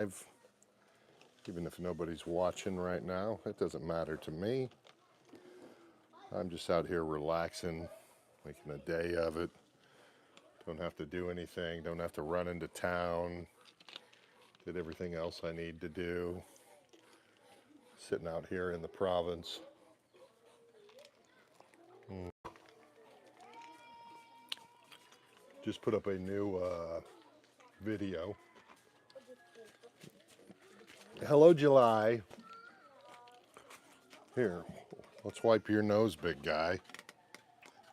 even if nobody's watching right now. It doesn't matter to me. I'm just out here relaxing, making a day of it. Don't have to do anything, don't have to run into town. Did everything else I need to do. Sitting out here in the province. Just put up a new video. Hello, July. Here, let's wipe your nose, big guy.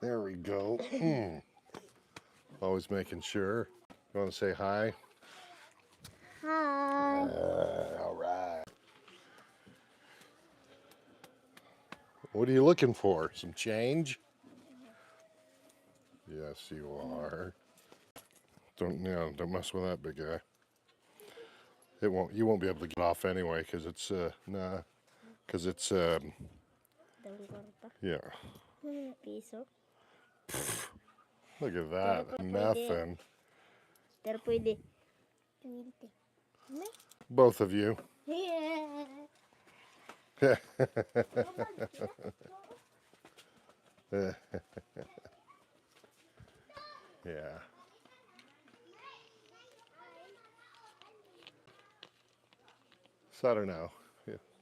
There we go. Always making sure. You want to say hi? Hi. All right. What are you looking for? Some change? Yes, you are. Don't mess with that big guy. You won't be able to get off anyway because it's yeah. Piso. Look at that. Nothing. Pero pwede. Both of you. Yeah. So I don't know.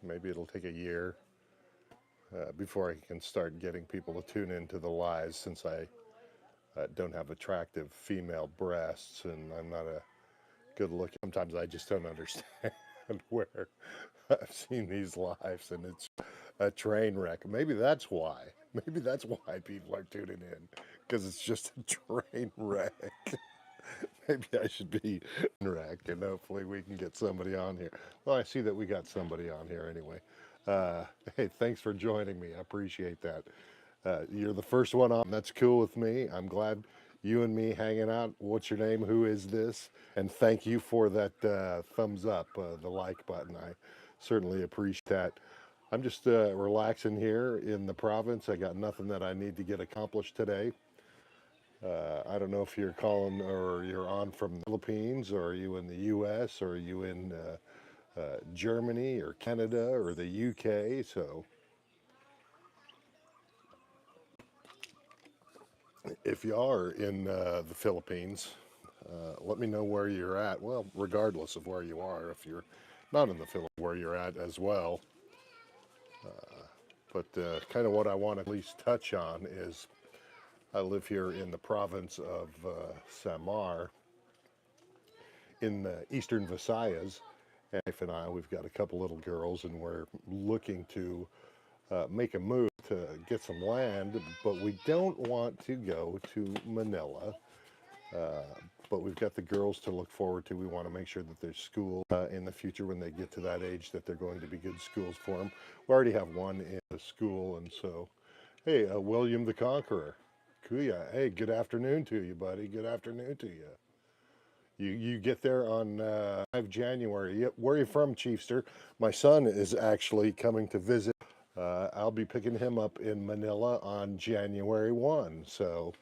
Maybe it'll take a year before I can start getting people to tune into the lives, since I don't have attractive female breasts and I'm not a good looking. Sometimes I just don't understand where I've seen these lives and it's a train wreck. Maybe that's why. Maybe that's why people are tuning in, because it's just a train wreck. Maybe I should be wreck, and hopefully we can get somebody on here. Well, I see that we got somebody on here anyway. Hey, thanks for joining me. I appreciate that. You're the first one on. That's cool with me. I'm glad you and me hanging out. What's your name? Who is this? And thank you for that thumbs up, the like button. I certainly appreciate that. I'm just relaxing here in the province. I got nothing that I need to get accomplished today. I don't know if you're calling or you're on from the Philippines, or are you in the U.S., or are you in Germany or Canada or the U.K.? So if you are in the Philippines, let me know where you're at. Well, regardless of where you are, if you're not in the Philippines, where you're at as well. But kind of what I want to at least touch on is I live here in the province of Samar in the eastern Visayas. And wife and I, we've got a couple little girls, and we're looking to make a move to get some land, but we don't want to go to Manila. But we've got the girls to look forward to. We want to make sure that there's school in the future when they get to that age, that they're going to be good schools for them. We already have one in the school, and so, hey, William the Conqueror, Kuya, hey, good afternoon to you, buddy. Good afternoon to you. You get there on 5 January. Yep. Where are you from, Chiefster? My son is actually coming to visit. I'll be picking him up in Manila on January 1. So,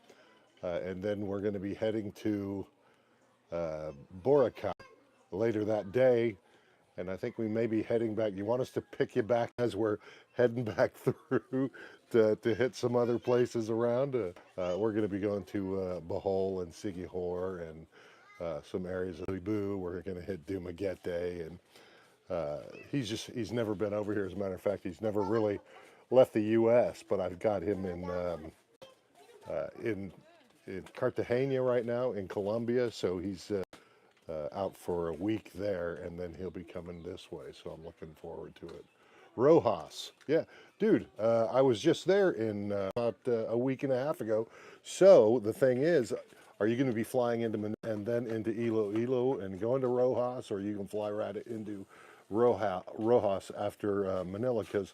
and then we're going to be heading to Boracay later that day. And I think we may be heading back. You want us to pick you back as we're heading back through to hit some other places around? We're going to be going to Bohol and Siquijor and some areas of Cebu. We're going to hit Dumaguete, and he's never been over here. As a matter of fact, he's never really left the U.S. But I've got him in Cartagena right now in Colombia, so he's out for a week there, and then he'll be coming this way. So I'm looking forward to it. Rojas, yeah, dude, I was just there in about a week and a half ago. So the thing is, are you going to be flying into and then into Iloilo and going to Rojas, or you can fly right into Rojas after Manila? Because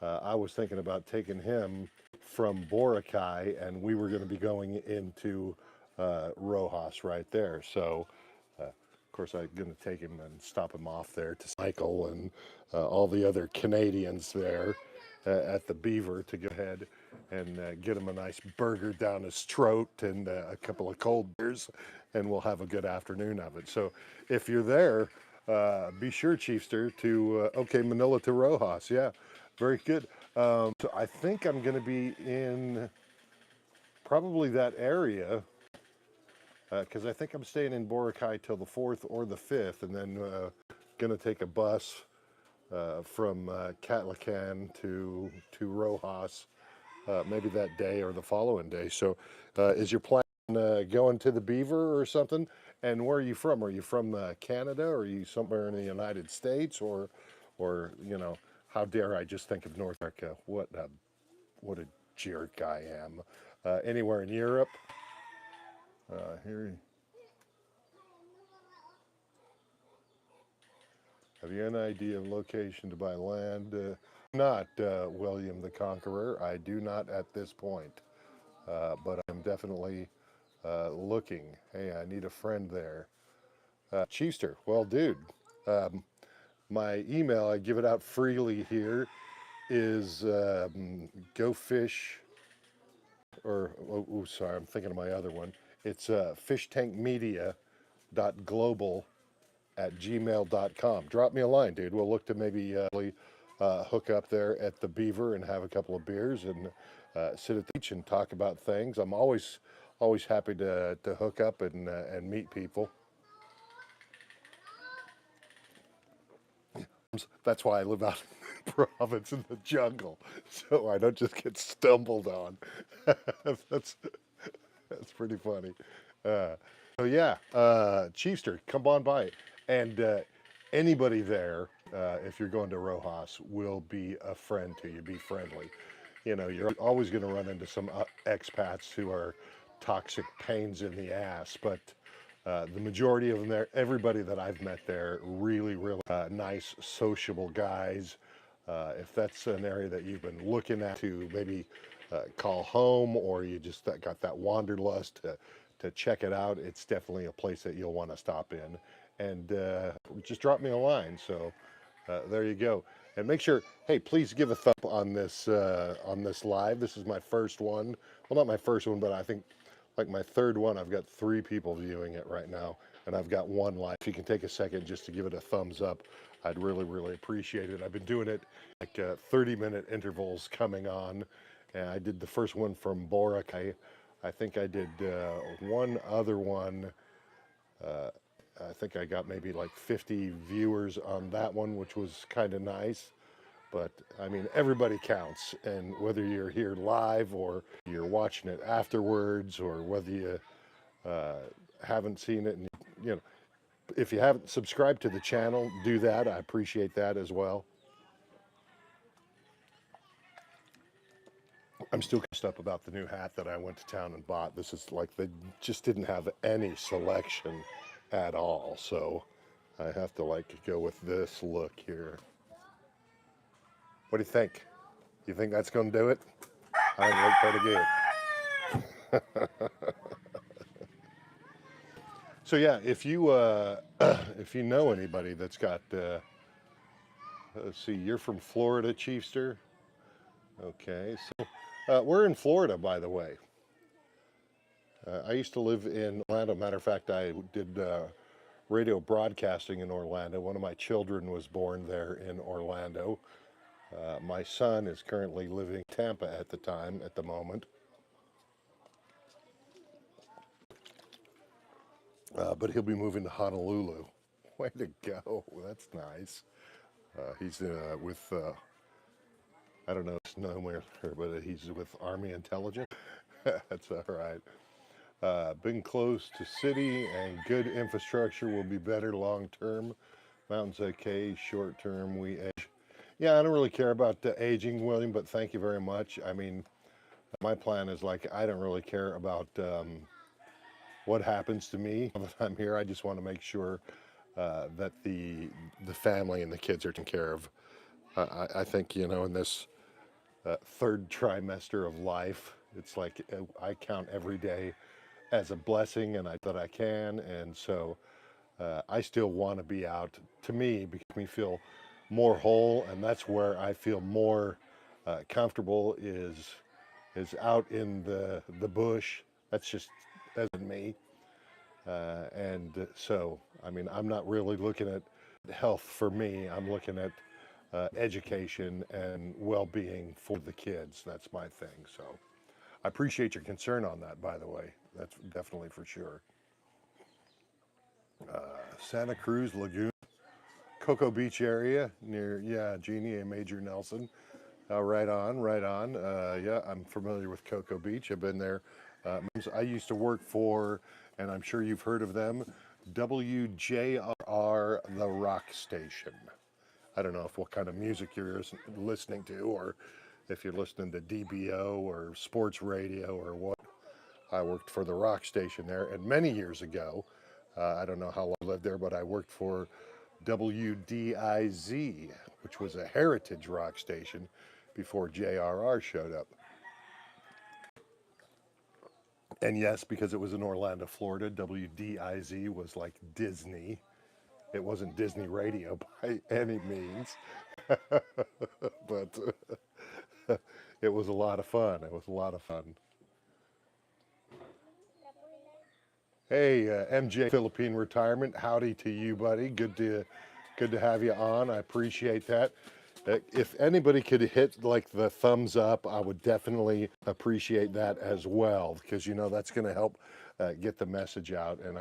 I was thinking about taking him from Boracay, and we were going to be going into Rojas right there. So, of course, I'm going to take him and stop him off there to Michael and all the other Canadians there at the Beaver to go ahead and get him a nice burger down his throat and a couple of cold beers, and we'll have a good afternoon of it. So if you're there, Be sure, Chiefster, to okay, Manila to Rojas. Yeah, very good. So I think I'm going to be in probably that area because I think I'm staying in Boracay till the 4th or the 5th, and then going to take a bus from Catlacan to Rojas, maybe that day or the following day. So, is your plan going to the Beaver or something? And where are you from? Are you from Canada? Or are you somewhere in the United States? Or you know, how dare I just think of North America? What a jerk I am. Anywhere in Europe? Here, have you any idea of location to buy land? Not William the Conqueror. I do not at this point, but I'm definitely looking. Hey, I need a friend there. Chiefster, well, dude, um, my email, I give it out freely here, is go fish, or, sorry, I'm thinking of my other one. It's fishtankmedia.global@gmail.com. Drop me a line, dude. We'll look to maybe hook up there at the Beaver and have a couple of beers and sit at the beach and talk about things. I'm always happy to hook up and meet people. That's why I live out in the province in the jungle, so I don't just get stumbled on. that's that's pretty funny. Uh, so yeah, Chiefster, come on by, and anybody there, if you're going to Rojas, will be a friend to you. Be friendly. You know, you're always going to run into some expats who are toxic pains in the ass, but the majority of them there, everybody that I've met there, really nice, sociable guys. If that's an area that you've been looking at to maybe call home, or you just got that wanderlust to check it out, it's definitely a place that you'll want to stop in. And just drop me a line. So there you go. And make sure, hey, please give a thumb up on this live. This is my first one. Well, not my first one, but I think like my third one. I've got 3 people viewing it right now, and I've got 1 live. If you can take a second just to give it a thumbs up, I'd really appreciate it. I've been doing it like 30-minute intervals coming on, and I did the first one from Boracay. I think I did one other one. Uh, I think I got maybe like 50 viewers on that one, which was kind of nice. But I mean, everybody counts, and whether you're here live or you're watching it afterwards, or whether you uh, haven't seen it, and you know, if you haven't subscribed to the channel, do that. I appreciate that as well. I'm still pissed up about the new hat that I went to town and bought. This is like they just didn't have any selection at all, so I have to like go with this look here. What do you think? You think that's going to do it? I think it looked pretty good. So yeah, if you if you know anybody that's got, let's see, you're from Florida, Chiefster. Okay, so we're in Florida, by the way. I used to live in Orlando. Matter of fact, I did radio broadcasting in Orlando. One of my children was born there in Orlando. My son is currently living in Tampa at the moment. But he'll be moving to Honolulu. Way to go! That's nice. He's with I don't know nowhere, but he's with Army Intelligence. That's all right. Being close to city and good infrastructure will be better long term. Mountains okay, short term we age. Yeah, I don't really care about the aging, William, but thank you very much. I mean, my plan is like I don't really care about what happens to me now that I'm here. I just want to make sure that the family and the kids are taken care of. I think you know in this 3rd trimester of life, it's like I count every day as a blessing, and that I can, and so I still want to be out. To me, makes me feel more whole, and that's where I feel more comfortable is out in the bush. That's just as me. And so, I mean, I'm not really looking at health for me, I'm looking at education and well-being for the kids. That's my thing. So I appreciate your concern on that, by the way. That's definitely for sure. Santa Cruz Lagoon, Cocoa Beach area near, yeah, Jeannie A. Major Nelson. Right on, right on. Yeah, I'm familiar with Cocoa Beach. I've been there. I used to work for, and I'm sure you've heard of them, WJRR, the Rock Station. I don't know if what kind of music you're listening to, or if you're listening to DBO or sports radio or what. I worked for the rock station there, and many years ago, I don't know how long I lived there, but I worked for WDIZ, which was a heritage rock station before JRR showed up. And yes, because it was in Orlando, Florida, WDIZ was like Disney. It wasn't Disney Radio by any means, but it was a lot of fun. It was a lot of fun. Hey, MJ Philippine Retirement, howdy to you, buddy. Good to have you on. I appreciate that. If anybody could hit like the thumbs up, I would definitely appreciate that as well, because you know that's going to help get the message out. And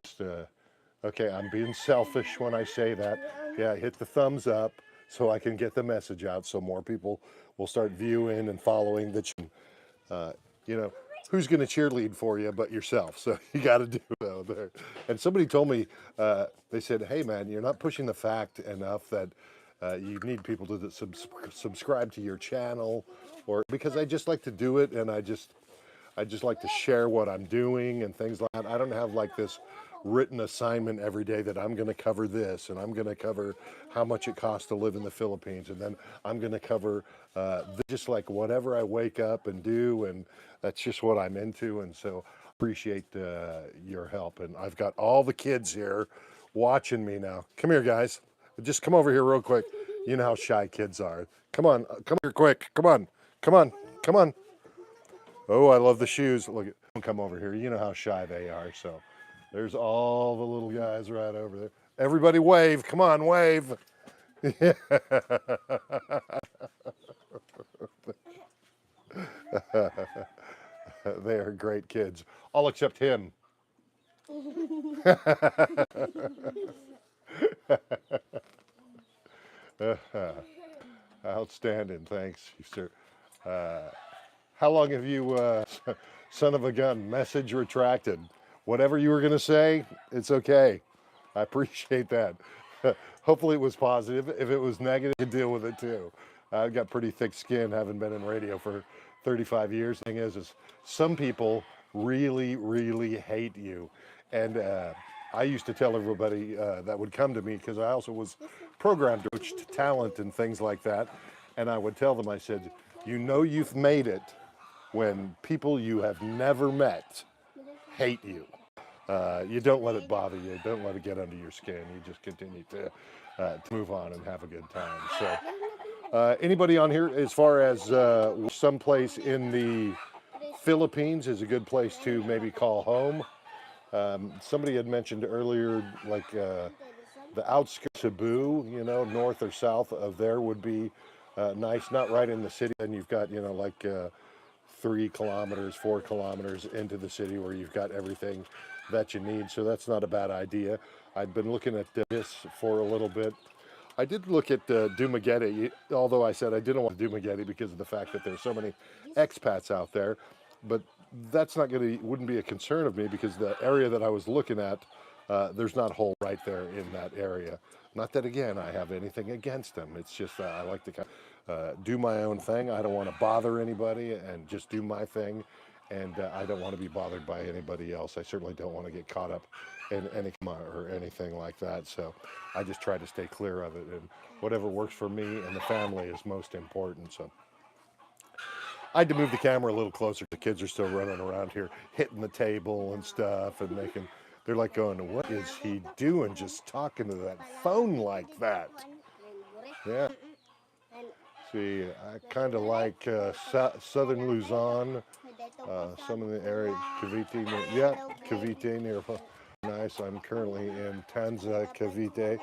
okay, I'm being selfish when I say that. Yeah, hit the thumbs up so I can get the message out, so more people will start viewing and following the you know, who's going to cheerlead for you but yourself? So you got to do it out there. And somebody told me, they said, hey man, you're not pushing the fact enough that you need people to subscribe to your channel, or because I just like to do it, and I just like to share what I'm doing and things like that. I don't have like this written assignment every day that I'm going to cover this, and I'm going to cover how much it costs to live in the Philippines, and then I'm going to cover just like whatever I wake up and do, and that's just what I'm into. And so appreciate your help. And I've got all the kids here watching me now. Come here, guys. Just come over here real quick. You know how shy kids are. Come on, come here quick. Come on, come on, come on. Oh, I love the shoes. Look, come over here. You know how shy they are. So there's all the little guys right over there. Everybody wave. Come on, wave. They are great kids. All except him. Outstanding. Thanks, sir. How long have you, son of a gun, message retracted? Whatever you were going to say, it's okay. I appreciate that. Hopefully it was positive. If it was negative, you can deal with it too. I've got pretty thick skin, having been in radio for 35 years. The thing is some people really, really hate you. And I used to tell everybody that would come to me, because I also was programmed to reach talent and things like that. And I would tell them, I said, you know you've made it when people you have never met hate you. You don't let it bother you. Don't let it get under your skin. You just continue to move on and have a good time. So, anybody on here, as far as someplace in the Philippines is a good place to maybe call home? Somebody had mentioned earlier, like the outskirts of Cebu, you know, north or south of there would be nice. Not right in the city. And you've got, you know, like 3 kilometers, 4 kilometers into the city where you've got everything that you need. So that's not a bad idea. I'd been looking at this for a little bit. I did look at Dumaguete, although I said I didn't want Dumaguete because of the fact that there's so many expats out there. But that's not going to, wouldn't be a concern of me, because the area that I was looking at, there's not whole right there in that area. Not that, again, I have anything against them. It's just I like to kind of do my own thing. I don't want to bother anybody, and just do my thing. And I don't want to be bothered by anybody else. I certainly don't want to get caught up in any or anything like that. So I just try to stay clear of it. And whatever works for me and the family is most important. So I had to move the camera a little closer. The kids are still running around here, hitting the table and stuff, and making. They're like going, "What is he doing? Just talking to that phone like that?" Yeah. See, I kind of like southern Luzon, some of the area, Cavite, yeah, Cavite near. Nice. I'm currently in Tanza, Cavite.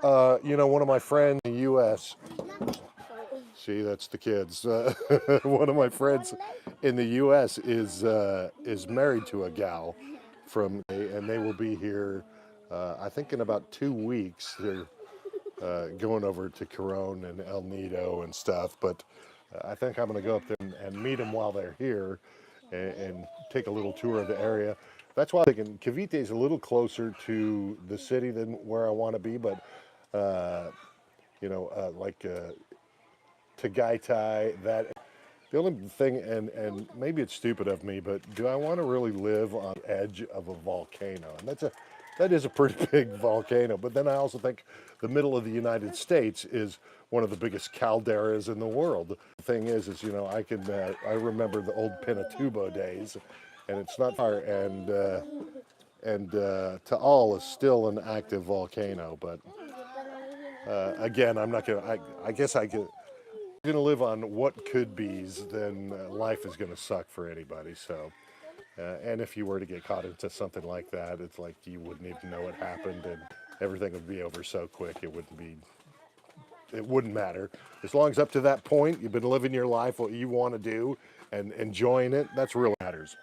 You know, one of my friends in the U.S. See, that's the kids. One of my friends in the U.S. is married to a gal from, and they will be here. I think in about 2 weeks. They're going over to Corona and El Nido and stuff. But I think I'm going to go up there and meet them while they're here and take a little tour of the area. That's why I'm thinking Cavite is a little closer to the city than where I want to be, but like Tagaytay, that the only thing, and maybe it's stupid of me, but do I want to really live on the edge of a volcano? And that is a pretty big volcano. But then I also think the middle of the United States is one of the biggest calderas in the world. The thing is you know I remember the old Pinatubo days, and it's not far, and Taal is still an active volcano. But again, I'm not gonna. I guess I could going to live on what could be's, then life is going to suck for anybody. So, and if you were to get caught into something like that, it's like you wouldn't even know what happened, and everything would be over so quick. It wouldn't matter as long as up to that point you've been living your life, what you want to do, and enjoying it. That's really matters.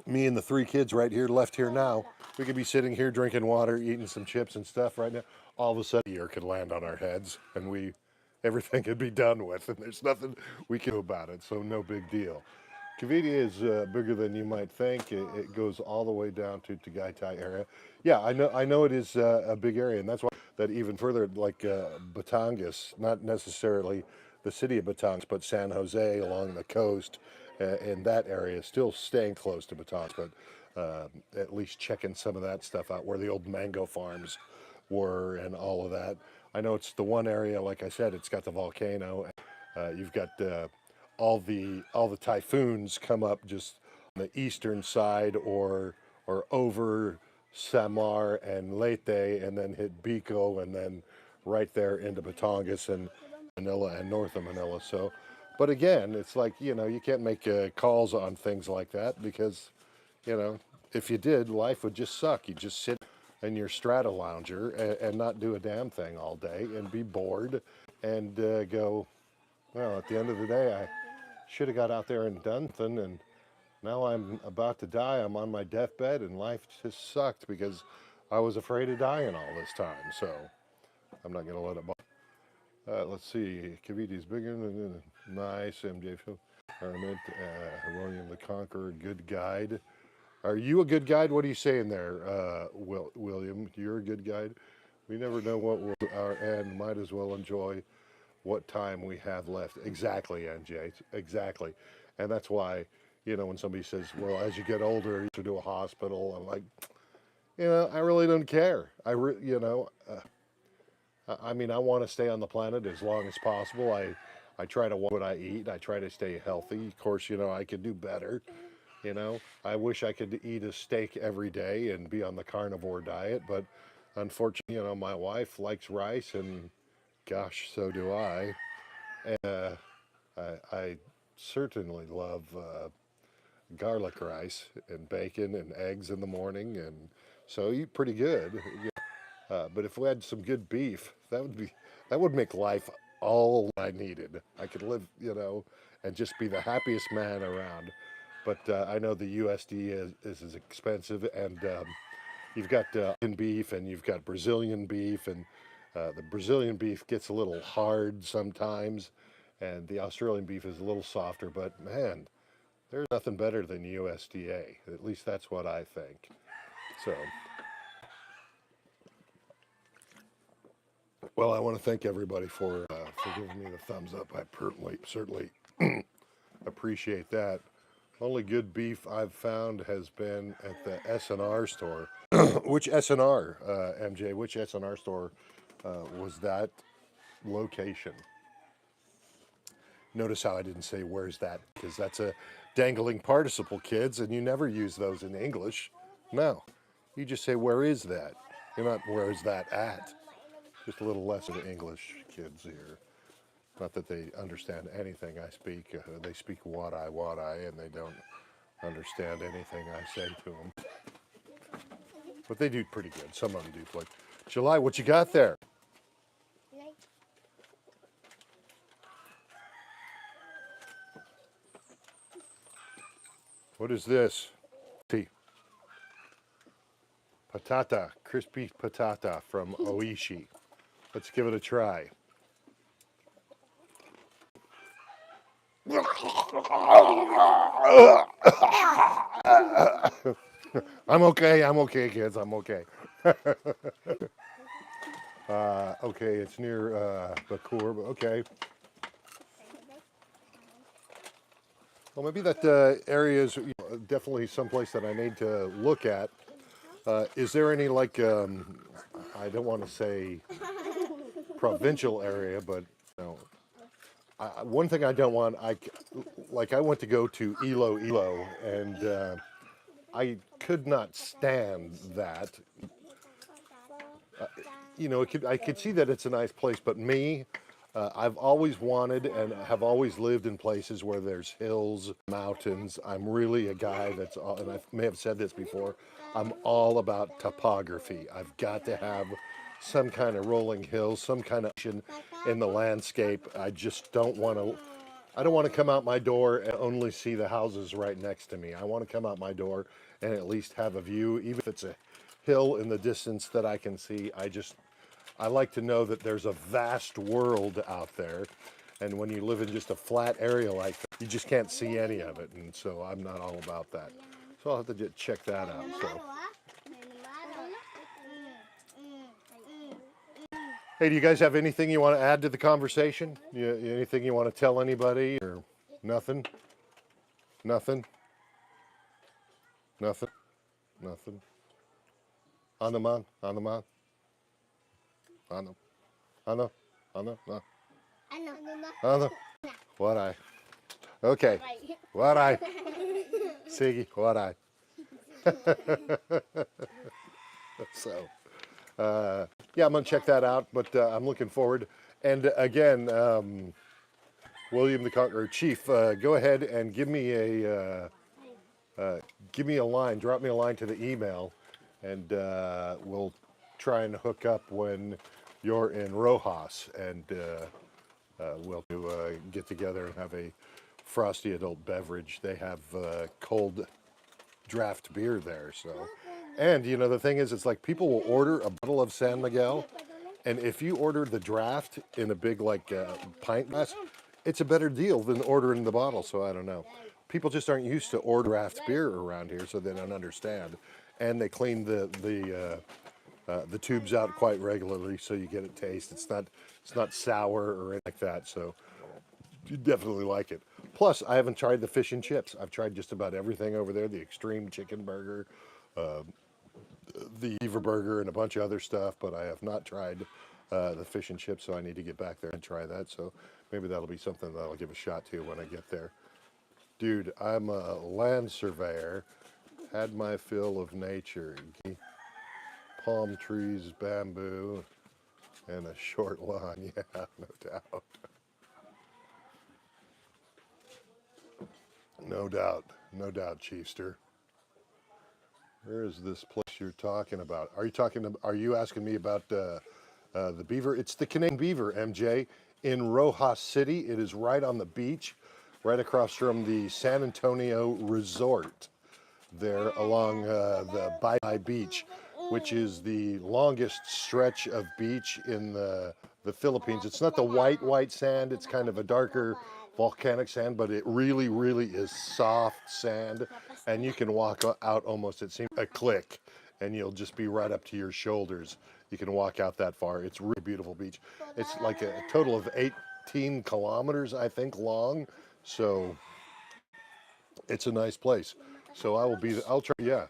Me and the three kids right here, left here now. We could be sitting here drinking water, eating some chips and stuff right now. All of a sudden, a year could land on our heads, and everything could be done with, and there's nothing we can do about it. So no big deal. Cavite is bigger than you might think. It goes all the way down to Tagaytay area. Yeah, I know it is a big area, and that's why that even further, like Batangas, not necessarily the city of Batangas, but San Jose along the coast, in that area, still staying close to Batangas, but at least checking some of that stuff out, where the old mango farms were and all of that. I know it's the one area, like I said, it's got the volcano. You've got all the typhoons come up just on the eastern side or over Samar and Leyte, and then hit Bico, and then right there into Batangas and Manila and north of Manila. So, but again, it's like you can't make calls on things like that because you know if you did, life would just suck. You just sit in your strata lounger and not do a damn thing all day and be bored and go, well, at the end of the day, I should have got out there and done something, and now I'm about to die. I'm on my deathbed, and life just sucked because I was afraid of dying all this time. So I'm not going to let it bother. Let's see. Cavite's bigger than nice. MJ Hermit, William the Conqueror, good guide. Are you a good guide? What are you saying there, William? You're a good guide. We never know what will our end. Might as well enjoy what time we have left. Exactly, NJ. Exactly. And that's why, when somebody says, well, as you get older, you should do a hospital, I'm like, I really don't care. I mean, I want to stay on the planet as long as possible. I try to watch what I eat. I try to stay healthy. Of course, I could do better. I wish I could eat a steak every day and be on the carnivore diet, but unfortunately, my wife likes rice, and gosh, so do I. And I certainly love garlic rice and bacon and eggs in the morning, and so I eat pretty good. But if we had some good beef, that would make life all I needed. I could live, and just be the happiest man around. But I know the USD is expensive, and you've got Indian beef and you've got Brazilian beef, and the Brazilian beef gets a little hard sometimes, and the Australian beef is a little softer. But man, there's nothing better than USDA. At least that's what I think. So, well, I want to thank everybody for giving me the thumbs up. I certainly appreciate that. Only good beef I've found has been at the S&R store. Which S&R, MJ? Which S&R store was that location? Notice how I didn't say where's that, because that's a dangling participle, kids, and you never use those in English. No, you just say where is that. You're not where is that at. Just a little less of English, kids here. Not that they understand anything I speak. They speak what I, and they don't understand anything I say to them. but they do pretty good. Some of them do. Like, July, what you got there? What is this? See, patata, crispy patata from Oishi. Let's give it a try. I'm okay, kids. I'm okay. Okay, it's near Bakur, but okay. Well, maybe that area is definitely someplace that I need to look at. Is there any like, I don't want to say provincial area, but you know, one thing I don't want, I went to go to Iloilo, and I could not stand that. I could see that it's a nice place, but me, I've always wanted and have always lived in places where there's hills, mountains. I'm really a guy and I may have said this before, I'm all about topography. I've got to have some kind of rolling hills, some kind of action in the landscape. I don't want to come out my door and only see the houses right next to me. I want to come out my door and at least have a view, even if it's a hill in the distance that I can see. I like to know that there's a vast world out there. And when you live in just a flat area like that, you just can't see any of it. And so I'm not all about that. So I'll have to just check that out. So, hey, do you guys have anything you want to add to the conversation? Anything you want to tell anybody or nothing? Nothing? Nothing? Nothing? On the man? On the man? Ano? Ano? Ano? No. Ano? What I? Okay. What I? Siggy, what I? So, yeah, I'm going to check that out, but I'm looking forward. And again, William the Conqueror, Chief, go ahead and give me a line, drop me a line to the email, and we'll try and hook up when you're in Rojas, and we'll get together and have a frosty adult beverage. They have cold draft beer there, so. And the thing is, it's like people will order a bottle of San Miguel, and if you order the draft in a big pint glass, it's a better deal than ordering the bottle. So I don't know. People just aren't used to order draft beer around here, so they don't understand. And they clean the tubes out quite regularly, so you get a taste. It's not sour or anything like that. So you definitely like it. Plus, I haven't tried the fish and chips. I've tried just about everything over there: the extreme chicken burger, the beaver burger, and a bunch of other stuff. But I have not tried the fish and chips, so I need to get back there and try that. So maybe that'll be something that I'll give a shot to when I get there. Dude, I'm a land surveyor. Had my fill of nature. Palm trees, bamboo, and a short lawn. Yeah, no doubt. No doubt. No doubt, Chiefster. Where is this place you're talking about? Are you asking me about the beaver? It's the Canadian beaver, MJ, in Rojas City. It is right on the beach, right across from the San Antonio Resort, there along the Bye Beach, which is the longest stretch of beach in the Philippines. It's not the white sand. It's kind of a darker volcanic sand, but it really, really is soft sand, and you can walk out almost, it seems, a click, and you'll just be right up to your shoulders. You can walk out that far. It's a really beautiful beach. It's like a total of 18 kilometers, I think, long, so it's a nice place. So I'll try, yeah,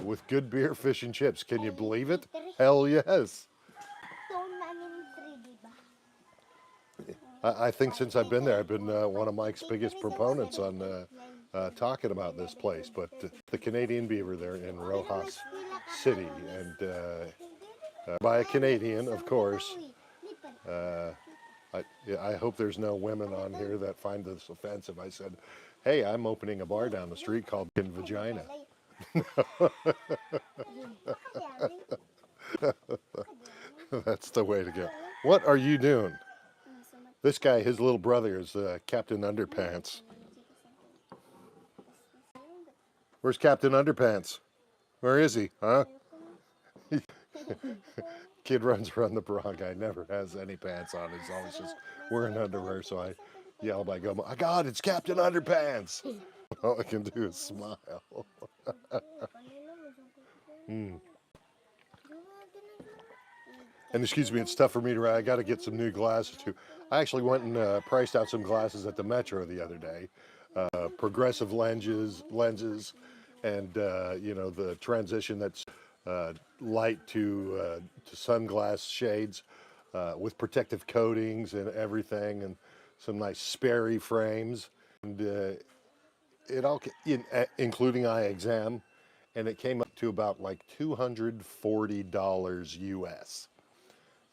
with good beer, fish, and chips. Can you believe it? Hell yes. I think since I've been there, I've been one of Mike's biggest proponents on talking about this place. But the Canadian beaver there in Rojas City, and by a Canadian, of course. I hope there's no women on here that find this offensive. I said, hey, I'm opening a bar down the street called Vagina. That's the way to go. What are you doing? This guy, his little brother, is Captain Underpants. Where's Captain Underpants? Where is he? Huh? Kid runs around the bra guy, never has any pants on. He's always just wearing underwear. So I yell by go, "My God, it's Captain Underpants!" All I can do is smile. Mm. And excuse me, it's tough for me to ride. I got to get some new glasses too. I actually went and priced out some glasses at the Metro the other day. Progressive lenses, and you know, the transition that's light to sunglass shades with protective coatings and everything, and some nice Sperry frames, and it all including eye exam, and it came up to about like $240 US.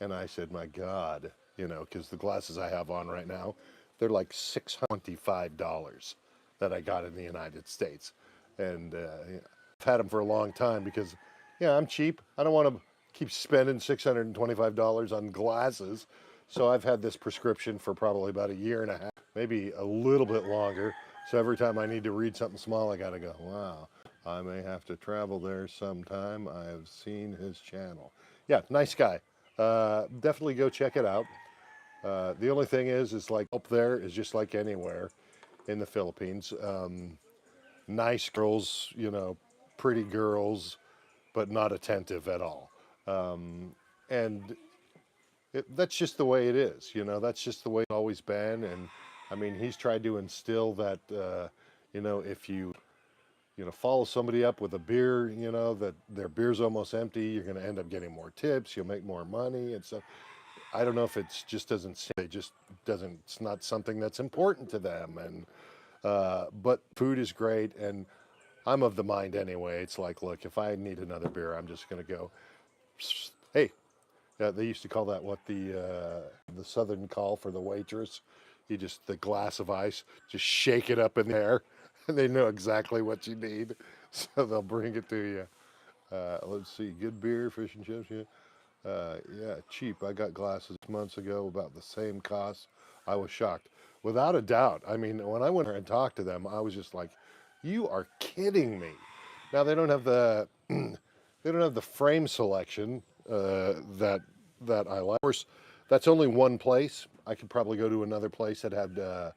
And I said, my God, you know, because the glasses I have on right now, they're like $625 that I got in the United States. And I've had them for a long time because, yeah, I'm cheap. I don't want to keep spending $625 on glasses. So I've had this prescription for probably about a year and a half, maybe a little bit longer. So every time I need to read something small, I got to go, wow, I may have to travel there sometime. I've seen his channel. Yeah, nice guy. Definitely go check it out. The only thing is like up there is just like anywhere in the Philippines. Nice girls, you know, pretty girls, but not attentive at all. And that's just the way it is, you know, that's just the way it's always been. And I mean, he's tried to instill that, you know, if you know, follow somebody up with a beer, you know, that their beer's almost empty, you're going to end up getting more tips, you'll make more money and stuff. I don't know if it's just doesn't, they just doesn't, it's not something that's important to them. And, but food is great. And I'm of the mind anyway. It's like, look, if I need another beer, I'm just going to go, hey, they used to call that what the Southern call for the waitress. You just the glass of ice, just shake it up in the air, and they know exactly what you need, so they'll bring it to you. Let's see, good beer, fish and chips. Yeah, yeah, cheap. I got glasses months ago, about the same cost. I was shocked, without a doubt. I mean, when I went there and talked to them, I was just like, "You are kidding me." Now they don't have the they don't have the frame selection that I like. Of course, that's only one place. I could probably go to another place that had a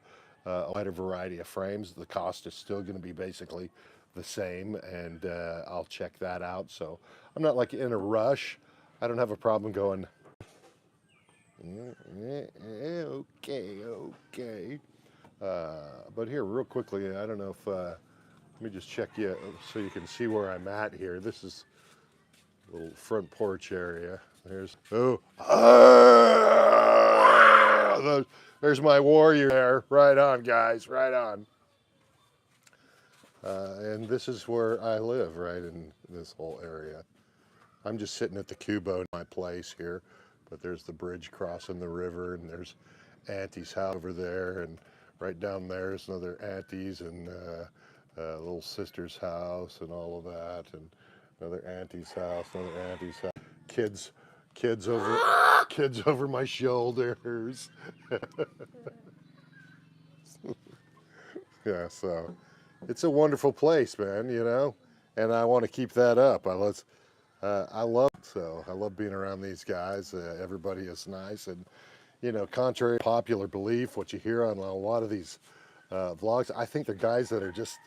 wider variety of frames. The cost is still going to be basically the same, and I'll check that out. So I'm not like in a rush. I don't have a problem going. Okay, okay. But here, real quickly, I don't know if let me just check you so you can see where I'm at here. This is a little front porch area. There's there's my warrior there. Right on, guys. Right on. And this is where I live, right in this whole area. I'm just sitting at the Cubo in my place here, but there's the bridge crossing the river, and there's Auntie's house over there, and right down there is another Auntie's and little sister's house, and all of that, and another Auntie's house, another Auntie's house. Kids, kids over, kids over my shoulders. Yeah, so it's a wonderful place, man. You know, and I want to keep that up. I love so I love being around these guys. Everybody is nice, and you know, contrary to popular belief, what you hear on a lot of these vlogs, I think they're guys that are just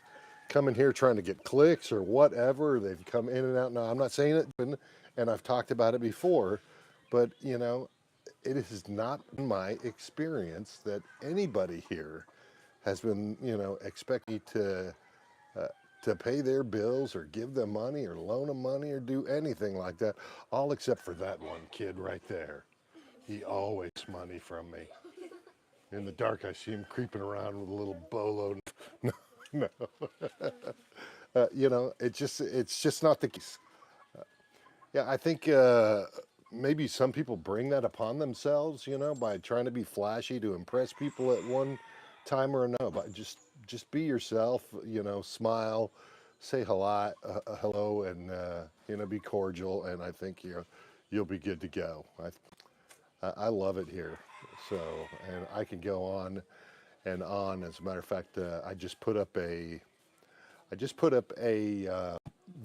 coming here trying to get clicks or whatever. They've come in and out. Now, I'm not saying it, and I've talked about it before, but you know, it has not been my experience that anybody here has been, you know, expecting uh, to pay their bills or give them money or loan them money or do anything like that, all except for that one kid right there. He always money from me. In the dark, I see him creeping around with a little bolo. No, you know, it's just not the case. Yeah, I think maybe some people bring that upon themselves, you know, by trying to be flashy to impress people at one time or another. But just be yourself, you know, smile, say hello, and be cordial, and I think you'll be good to go. I love it here. So, and I can go on and on. As a matter of fact, I just put up a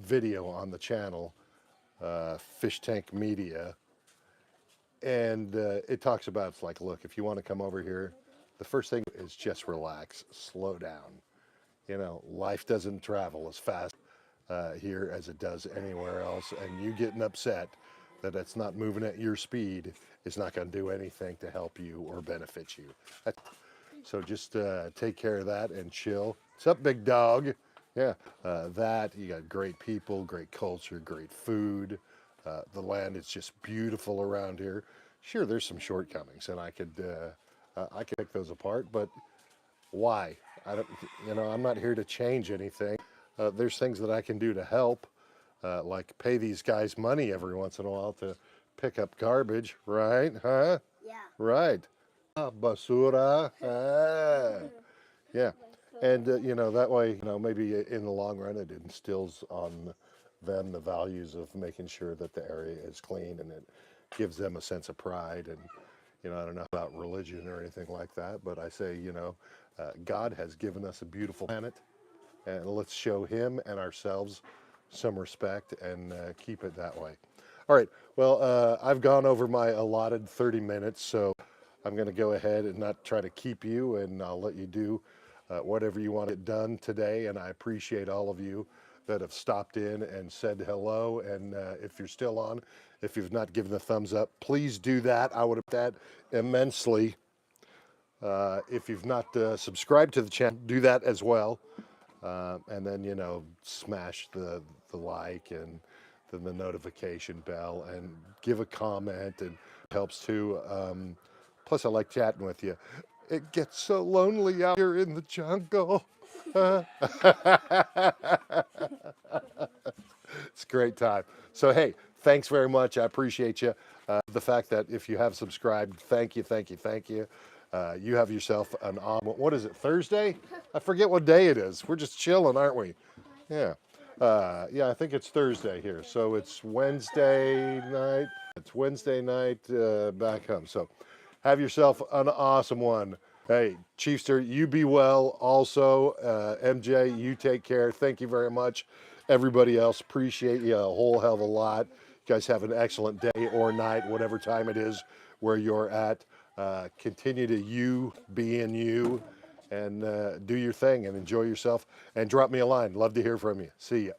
video on the channel, Fish Tank Media, and it talks about, it's like, look, if you want to come over here, the first thing is just relax, slow down. Life doesn't travel as fast here as it does anywhere else, and you getting upset that it's not moving at your speed is not going to do anything to help you or benefit you. So just take care of that and chill. What's up, big dog? Yeah, that, you got great people, great culture, great food. The land is just beautiful around here. Sure, there's some shortcomings, and I could pick those apart, but why? I don't, I'm not here to change anything. There's things that I can do to help, like pay these guys money every once in a while to pick up garbage, right? Huh? Yeah. Right. Basura. Ah. Yeah. And, that way, maybe in the long run, it instills on them the values of making sure that the area is clean, and it gives them a sense of pride. And, I don't know about religion or anything like that, but I say, God has given us a beautiful planet, and let's show him and ourselves some respect and keep it that way. All right. Well, I've gone over my allotted 30 minutes, so I'm going to go ahead and not try to keep you, and I'll let you do whatever you want to get done today. And I appreciate all of you that have stopped in and said hello. And if you're still on, if you've not given a thumbs up, please do that. I would appreciate that immensely. If you've not subscribed to the channel, do that as well. And then, smash the like and then the notification bell and give a comment, and helps too. Plus, I like chatting with you. It gets so lonely out here in the jungle. It's a great time. So, hey, thanks very much. I appreciate you. The fact that if you have subscribed, thank you, thank you, thank you. You have yourself an what is it, Thursday? I forget what day it is. We're just chilling, aren't we? Yeah. Yeah, I think it's Thursday here. So it's Wednesday night. It's Wednesday night back home. So have yourself an awesome one. Hey, Chiefster, you be well. Also, MJ, you take care. Thank you very much. Everybody else, appreciate you a whole hell of a lot. You guys have an excellent day or night, whatever time it is where you're at. Continue to be in you, and do your thing and enjoy yourself. And drop me a line. Love to hear from you. See ya.